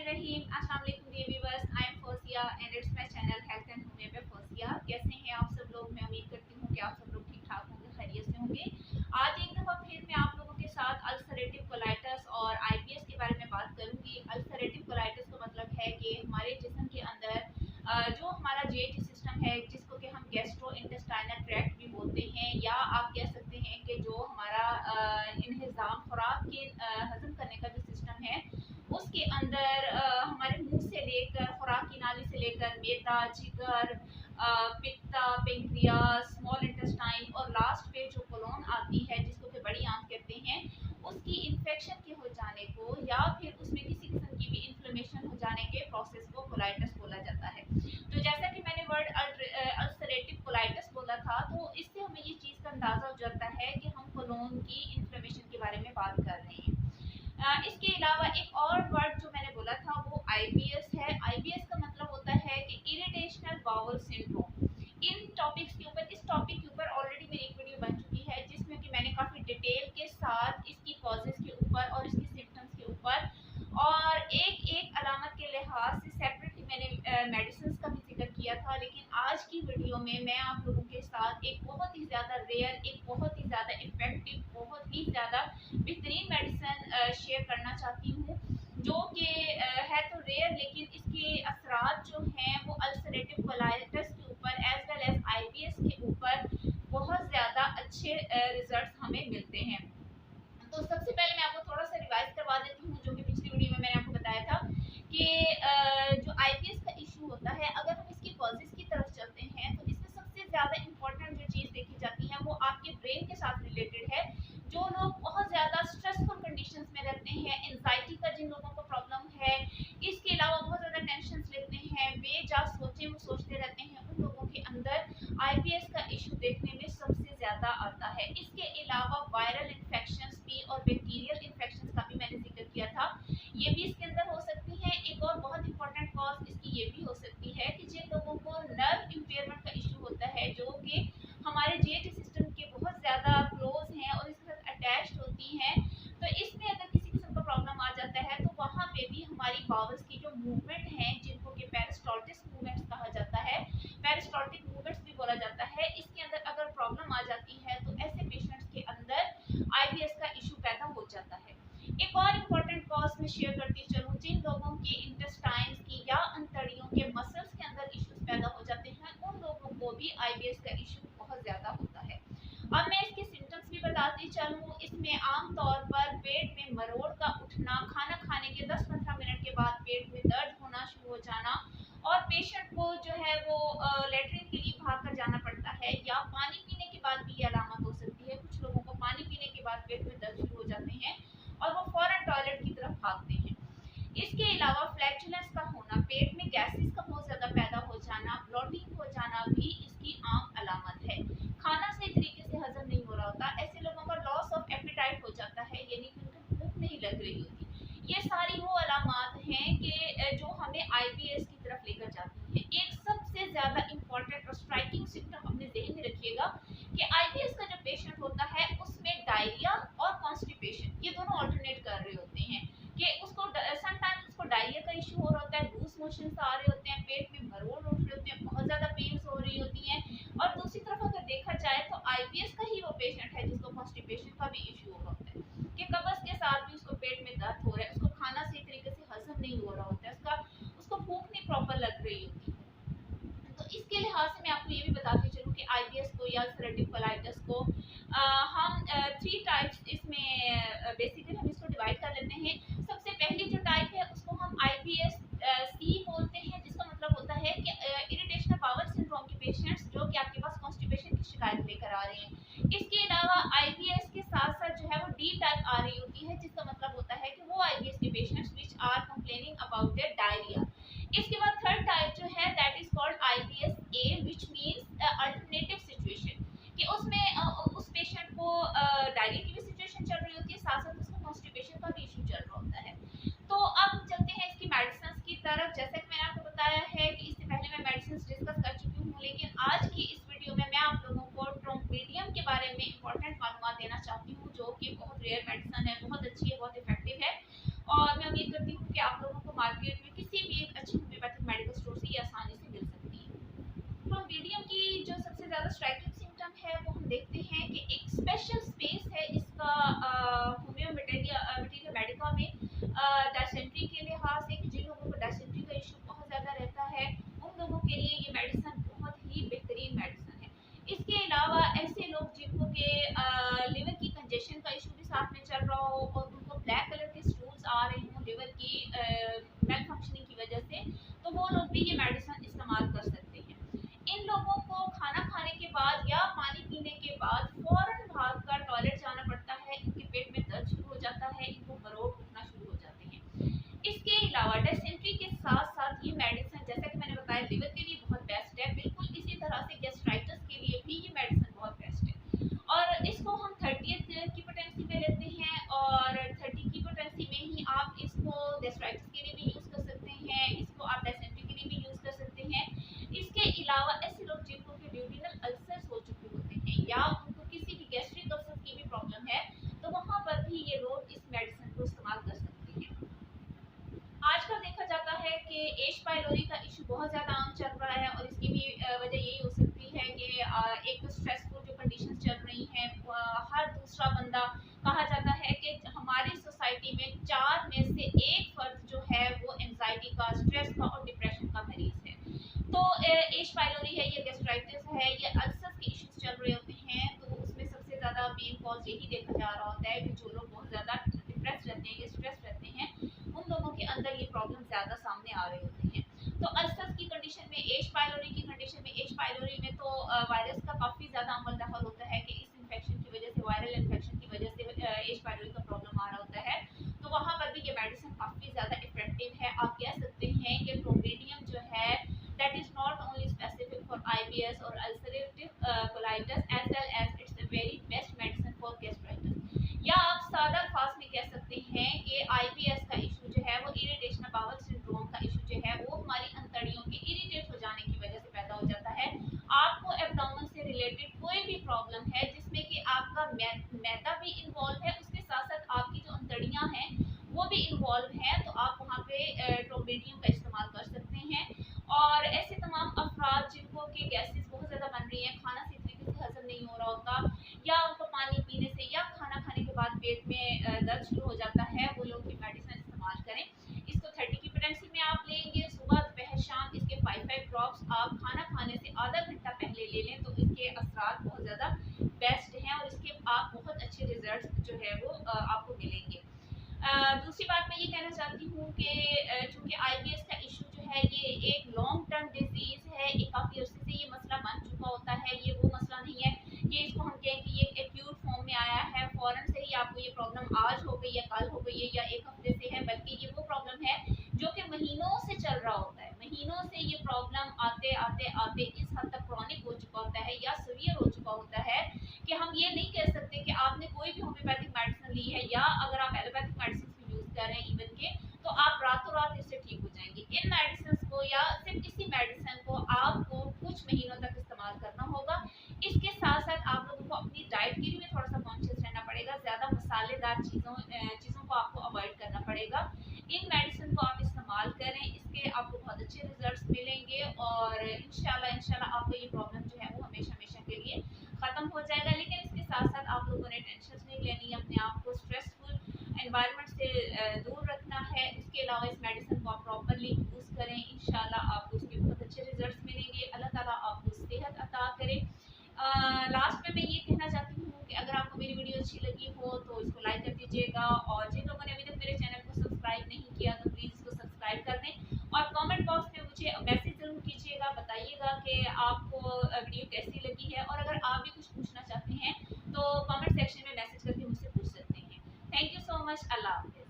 रहीम अस्सलाम वालेकुम dear viewers, I am Fauzia and it's my channel health and home पे फौजिया। कैसे हैं आप सब लोग? मैं उम्मीद करती हूँ कि आप सब लोग ठीक ठाक होंगे, खैरियत से होंगे। आज एक दफ़ा फिर मैं आप लोगों के साथ अल्सरेटिव कोलाइटिस और आईबीएस के बारे में बात करूँगी। अल्सरेटिव कोलाइटिस का मतलब है कि हमारे जिस्म के अंदर जो हमारा जीआईटी सिस्टम है, जिसको कि हम गैस्ट्रो इंटेस्टाइनल ट्रैक्ट भी बोलते हैं, या आप कह सकते हैं कि जो हमारा इंहिज़ाम खुराक के हज़म करने का जो सिस्टम है, उसके अंदर हमारे मुंह से लेकर खुराक की नाली से लेकर मेदा, जिगर, पित्ता, पेंक्रियास, स्मॉल इंटेस्टाइन और लास्ट पे जो कोलोन आती है, जिसको कि बड़ी आंत कहते हैं, उसकी इन्फेक्शन के हो जाने को या फिर उसमें किसी किस्म की भी इन्फ्लेमेशन हो जाने के प्रोसेस को कोलाइटिस बोला जाता है। तो जैसा कि मैंने वर्ड अल्सरेटिव कोलाइटिस बोला था, तो इससे हमें ये चीज़ का अंदाज़ा हो जाता है कि हम कोलोन की इन्फ्लेमेशन के बारे में बात कर रहे हैं। इसके अलावा एक और वर्ड जो मैंने बोला था वो आईबीएस है। आईबीएस का मतलब होता है कि इरिटेशनल बाउल सिंड्रोम। इन टॉपिक्स के ऊपर, इस टॉपिक के ऊपर ऑलरेडी मेरी एक वीडियो बन चुकी है, जिसमें कि मैंने काफ़ी डिटेल के साथ इसकी कॉजेज़ के ऊपर और इसकी सिम्टम्स के ऊपर और एक एक अलामत के लिहाज से सेपरेटली मैंने मेडिसिन का भी जिक्र किया था। लेकिन आज की वीडियो में मैं आप लोगों के साथ एक बहुत ही ज़्यादा रेयर, एक बहुत ही ज़्यादा इफ़ेक्टिव, बहुत ही ज़्यादा बेहतरीन मेडिसिन शेयर करना चाहती हूँ, जो कि है तो रेयर, लेकिन इसके असरात जो हैं वो अल्सरेटिव कोलाइटिस के ऊपर एज वेल एज आईबीएस के ऊपर बहुत ज़्यादा अच्छे रिजल्ट्स हमें मिलते हैं। तो सबसे पहले मैं आपको थोड़ा सा रिवाइज करवा देती हूँ, जो कि पिछली वीडियो में मैंने आपको बताया था कि जो आईबीएस का इशू होता है, अगर हम इसकी कॉजेज की तरफ चलते हैं तो इसमें सबसे ज़्यादा इंपॉर्टेंट जो चीज़ देखी जाती है वो आपके ब्रेन के साथ रिलेटेड है। जो लोग बहुत ज़्यादा स्ट्रेसफुल कंडीशंस में रहते हैं, एंजाइटी का जिन लोगों को प्रॉब्लम है, इसके अलावा बहुत ज़्यादा टेंशन लेते हैं, बेजा सोचें वो सोचते रहते हैं, उन लोगों के अंदर आईबीएस का इशू देखने में सबसे ज़्यादा आता है। इसके अलावा वायरल इन्फेक्शंस भी और बैक्टीरियल इन्फेक्शंस का भी मैंने जिक्र किया था, ये भी इसके अंदर हो सकती है। एक और बहुत इंपॉर्टेंट कॉज इसकी ये भी हो सकती है कि जिन लोगों को नर्व इम्पेयरमेंट का इशू होता है, जो कि हमारे जीआईटी सिस्टम के बहुत ज़्यादा क्लोज हैं और इसके साथ अटैच्ड होती हैं, तो इसमें अगर किसी किस्म का प्रॉब्लम आ जाता है तो वहाँ पे भी हमारी बाउल्स की जो मूवमेंट हैं, जिनको कि पेरिस्टाल्टिक मूवमेंट्स कहा जाता है, पेरिस्टाल्टिक मूवमेंट्स भी बोला जाता है, इसके अंदर अगर प्रॉब्लम आ जाती है तो ऐसे पेशेंट्स के अंदर आईबीएस का इशू पैदा हो जाता है। एक और इम्पॉर्टेंट कॉज में शेयर करती चलूँ, जिन लोगों के इंटेस्टाइन्स की या अंतड़ियों के मसल्स के अंदर इश्यूज पैदा हो जाते हैं, उन लोगों को भी आईबीएस का इशू बहुत ज़्यादा होता है। अब मैं इसके सिम्टम्स भी बताती चलूँ। इसमें आमतौर पर पेट में मरोड़ का उठना, खाना खाने के 10-15 मिनट के बाद पेट में दर्द होना शुरू हो जाना, और पेशेंट को जो है वो लेटरिन के लिए भाग कर जाना पड़ता है, या पानी पीने के बाद भी ये अलामत हो सकती है। कुछ लोगों को पानी पीने के बाद पेट में दर्द शुरू हो जाते हैं और वो फ़ौरन टॉयलेट की तरफ भागते हैं। इसके अलावा फ्लैचुलेंस का होना, पेट में गैसेस का बहुत ज़्यादा पैदा हो जाना, ब्लोटिंग हो जाना भी इसकी आम अलामत है। खाना सही तरीके से हजम नहीं हो रहा होता, ऐसे लोगों का लॉस ऑफ एपेटाइट हो जाता है, यानी कि उनको भूख नहीं लग रही होती। ये सारी वो अलामत हैं कि जो हमें आईबीएस की तरफ लेकर जाती हैं। एक सबसे ज़्यादा इंपॉर्टेंट और स्ट्राइकिंग सिम्टम अपने ज़हन में रखिएगा कि आईबीएस का जो पेशेंट होता है उसमें डायरिया और कॉन्स्टिपेशन ये दोनों ऑल्टरनेट कर रहे होते हैं, कि उसको समटाइम्स उसको डायरिया का इशू हो रहा होता है, लूज मोशंस आ रहे होते हैं, पेट में मरोड़ उठ रहे होते हैं, बहुत ज़्यादा पेन्स हो रही होती हैं, और दूसरी तरफ अगर देखा जाए तो आईबीएस का ही वो पेशेंट है जिसको कॉन्स्टिपेशन का भी इशू हो रहा होता है, कि कब्ज के साथ भी उसको पेट में दर्द हो रहा है, उसको खाना सही तरीके से हजम नहीं हो रहा होता है, उसको भूख नहीं प्रॉपर लग रही होती है। तो इसके लिहाज से मैं आपको ये भी बताती चलूँ कि आईबीएस को या अल्सरेटिव कोलाइटिस को हम 3 टाइप्स इसमें बेसिकली हम इसको डिवाइड कर लेते हैं। सबसे पहली जो टाइप है उसको हम आईबीएस सी बोलते हैं, जिसका मतलब होता है कि इरिटेशनल बाउल सिंड्रोम के पेशेंट्स जो कि आपके पास कॉन्स्टिपेशन की शिकायत लेकर आ रहे हैं। इसके अलावा आईबीएस के साथ साथ जो है वो डी टाइप आ रही होती है, जिसका मतलब होता है कि वो आईबीएस के patients which are complaining about their diarrhoea. इसके बाद थर्ड टाइप जो है that is called IBS A, which means alternative situation, कि उसमें उस पेशेंट को डायरिया की भी सिचुएशन चल रही होती है, साथ साथ उसको कॉन्स्टिपेशन का भी इशू चल रहा होता है। तो अब चलते हैं इसकी मेडिसिन की तरफ। जैसा कि मैंने आपको बताया है कि इससे पहले मैं मेडिसिन डिस्कस कर चुकी हूँ, लेकिन आज की इस वीडियो में मैं आप लोगों को ट्रोम्पेडियम के बारे में इंपॉर्टेंट मालूमात देना चाहती हूँ, जो कि बहुत रेयर मेडिसिन है, बहुत अच्छी है, बहुत इफेक्टिव है, और मैं उम्मीद करती हूँ कि आप लोगों को मार्केट लिवर की मेल फंक्शनिंग की वजह से, तो वो लोग भी ये मेडिसिन इस्तेमाल कर सकते हैं। इन लोगों को खाना खाने के बाद या पानी पीने के बाद फौरन भाग कर टॉयलेट जाना पड़ता है, इनके पेट में दर्द शुरू हो जाता है, इनको मरोड़ उठना शुरू हो जाते हैं। इसके अलावा डिसेंट्री के साथ साथ ये मेडिसिन, जैसा कि मैंने बताया, लिवर के लिए बहुत बेस्ट है, बिल्कुल इसी तरह से गैस्ट्राइटिस के लिए भी ये मेडिसिन बहुत बेस्ट है। और इसको हम 30th की पोटेंसी में लेते हैं, और 30 की पोटेंसी में ही आप इसको गैस्ट्राइटिस के लिए भी यूज़ कर सकते हैं, इसको आप डिसेंट्री के लिए भी यूज़ कर सकते हैं। इसके अलावा ऐसे लोग जिनको के ड्यूरिनल अल्सर्स हो चुके होते हैं या उनको किसी भी गैस्ट्रिक अल्सर की भी प्रॉब्लम है, तो वहाँ पर भी ये लोग इस मेडिसिन को इस्तेमाल कर सकते हैं। आजकल देखा जाता है कि एच पाइलोरी का इशू बहुत ज़्यादा आम चल रहा है, और इसकी भी वजह यही हो सकती है कि एक तो स्ट्रेसफुल जो कंडीशंस चल रही हैं, हर दूसरा बंदा, कहा जाता है कि हमारी सोसाइटी में 4 में से 1 फर्द जो है वो एंजाइटी का, स्ट्रेस का और डिप्रेशन का मरीज है। तो एच पाइलोरी है, ये गैस्ट्राइटिस है, ये अल्सर्स के इश्यूज चल रहे होते हैं, तो उसमें सबसे ज़्यादा मेन कॉज यही देखा जा रहा होता है कि जो लोग बहुत ज़्यादा डिप्रेस रहते हैं या स्ट्रेस रहते हैं, उन लोगों के अंदर ये प्रॉब्लम ज़्यादा सामने आ रहे होते हैं। तो अल्सर्स की कंडीशन में, एच पाइलोरी की कंडीशन में, एच पाइलोरी में तो वायरस का काफ़ी ज़्यादा अमल दखल होता है कि इस इन्फेक्शन की वजह से, वायरल इन्फेक्शन की वजह से एच पाइलोरी का प्रॉब्लम आ रहा होता है। तो वहाँ पर भी ये मेडिसिन काफ़ी ज़्यादा इफेक्टिव है। आप कह सकते हैं कि ट्रोमेडियम जो है, that is not only specific for IBS और ulcerative colitis, as well as it's a very best medicine for gastritis. या आप सादा अल्फाज में कह सकते हैं कि IBS का इशू जो है वो इरिटेशनल बाउल सिंड्रोम का इशू जो है वो हमारी अंतड़ियों के इरिटेट हो जाने की वजह से पैदा हो जाता है। आपको एब्डोमेन से रिलेटेड कोई भी प्रॉब्लम है जिसमें कि आपका मैदा भी इन्वॉल्व है, उसके साथ साथ आपकी जो अंतड़ियां हैं वो भी इन्वॉल्व है, तो आप वहाँ पे ट्रोमेडियम का इस्तेमाल कर सकते हैं। और ऐसे तमाम अफराद जिनको कि गैसेस बहुत ज़्यादा बन रही हैं, खाना सही तरीके से हजम नहीं हो रहा होता, या उनको पानी पीने से या खाना खाने के बाद पेट में दर्द शुरू हो जाता है, वो लोग ये मेडिसिन इस्तेमाल करें। इसको 30 की पोटेंसी में आप लेंगे, सुबह दोपहर शाम इसके 5 ड्रॉप्स आप खाना खाने से आधा घंटा पहले ले लें, तो इसके असरात बहुत ज़्यादा बेस्ट हैं और इसके आप बहुत अच्छे रिजल्ट जो है वो आपको मिलेंगे। दूसरी बात मैं ये कहना चाहती हूँ कि चूँकि IBS का इशू जो है ये एक लॉन्ग टर्म डिजीज़ है, ये काफ़ी अर्से से ये मसला बन चुका होता है, ये वो मसला नहीं है कि इसको हम कहें कि ये एक्यूट फॉर्म में आया है, फ़ौरन से ही आपको ये प्रॉब्लम आज हो गई है, कल हो गई है या 1 हफ्ते से है, बल्कि ये वो प्रॉब्लम है जो कि महीनों से चल रहा होता है। महीनों से ये प्रॉब्लम आते आते आते इस हद तक क्रॉनिक हो चुका होता है या सीवियर हो चुका होता है कि हम ये नहीं कह सकते कि आपने कोई भी होम्योपैथिक मेडिसिन ली है या अगर आप एलोपैथिक मेडिसिन भी यूज़ कर रहे हैं इवन के, तो आप रातों रात इससे ठीक हो जाएंगे। इन मेडिसिन को या सिर्फ इसी मेडिसिन को आपको कुछ महीनों तक इस्तेमाल करना होगा। इसके साथ साथ आप लोगों को अपनी डाइट के लिए भी थोड़ा सा कॉन्शियस रहना पड़ेगा, ज़्यादा मसालेदार चीज़ों को आपको अवॉइड करना पड़ेगा। इन मेडिसिन को आप इस्तेमाल करें, इसके आपको बहुत अच्छे रिजल्ट्स मिलेंगे और इंशाल्लाह आपको ये प्रॉब्लम जो है वो हमेशा हमेशा के लिए ख़त्म हो जाएगा। लेकिन इसके साथ साथ आप लोगों ने टेंशन नहीं लेनी, अपने आप को स्ट्रेसफुल एनवायरनमेंट से दूर रखना है। इसके अलावा इस मेडिसिन को आप प्रॉपरली यूज़ करें, इंशाल्लाह आपको उसके बहुत अच्छे रिजल्ट्स मिलेंगे। अल्लाह ताला आपको सेहत अता करे। लास्ट में मैं ये कहना चाहती हूँ कि अगर आपको मेरी वीडियो अच्छी लगी हो तो इसको लाइक कर दीजिएगा, और जिन लोगों ने अभी तक मेरे चैनल को सब्सक्राइब नहीं किया तो प्लीज़ इसको सब्सक्राइब कर दें, और कमेंट बॉक्स में मुझे मैसेज ज़रूर कीजिएगा, बताइएगा कि आपको वीडियो कैसी लगी है, और अगर आप भी कुछ पूछना चाहते हैं तो कमेंट सेक्शन में मैसेज करके मुझसे पूछ सकते हैं। Thank you so much. अल्लाह हाफ़िज़।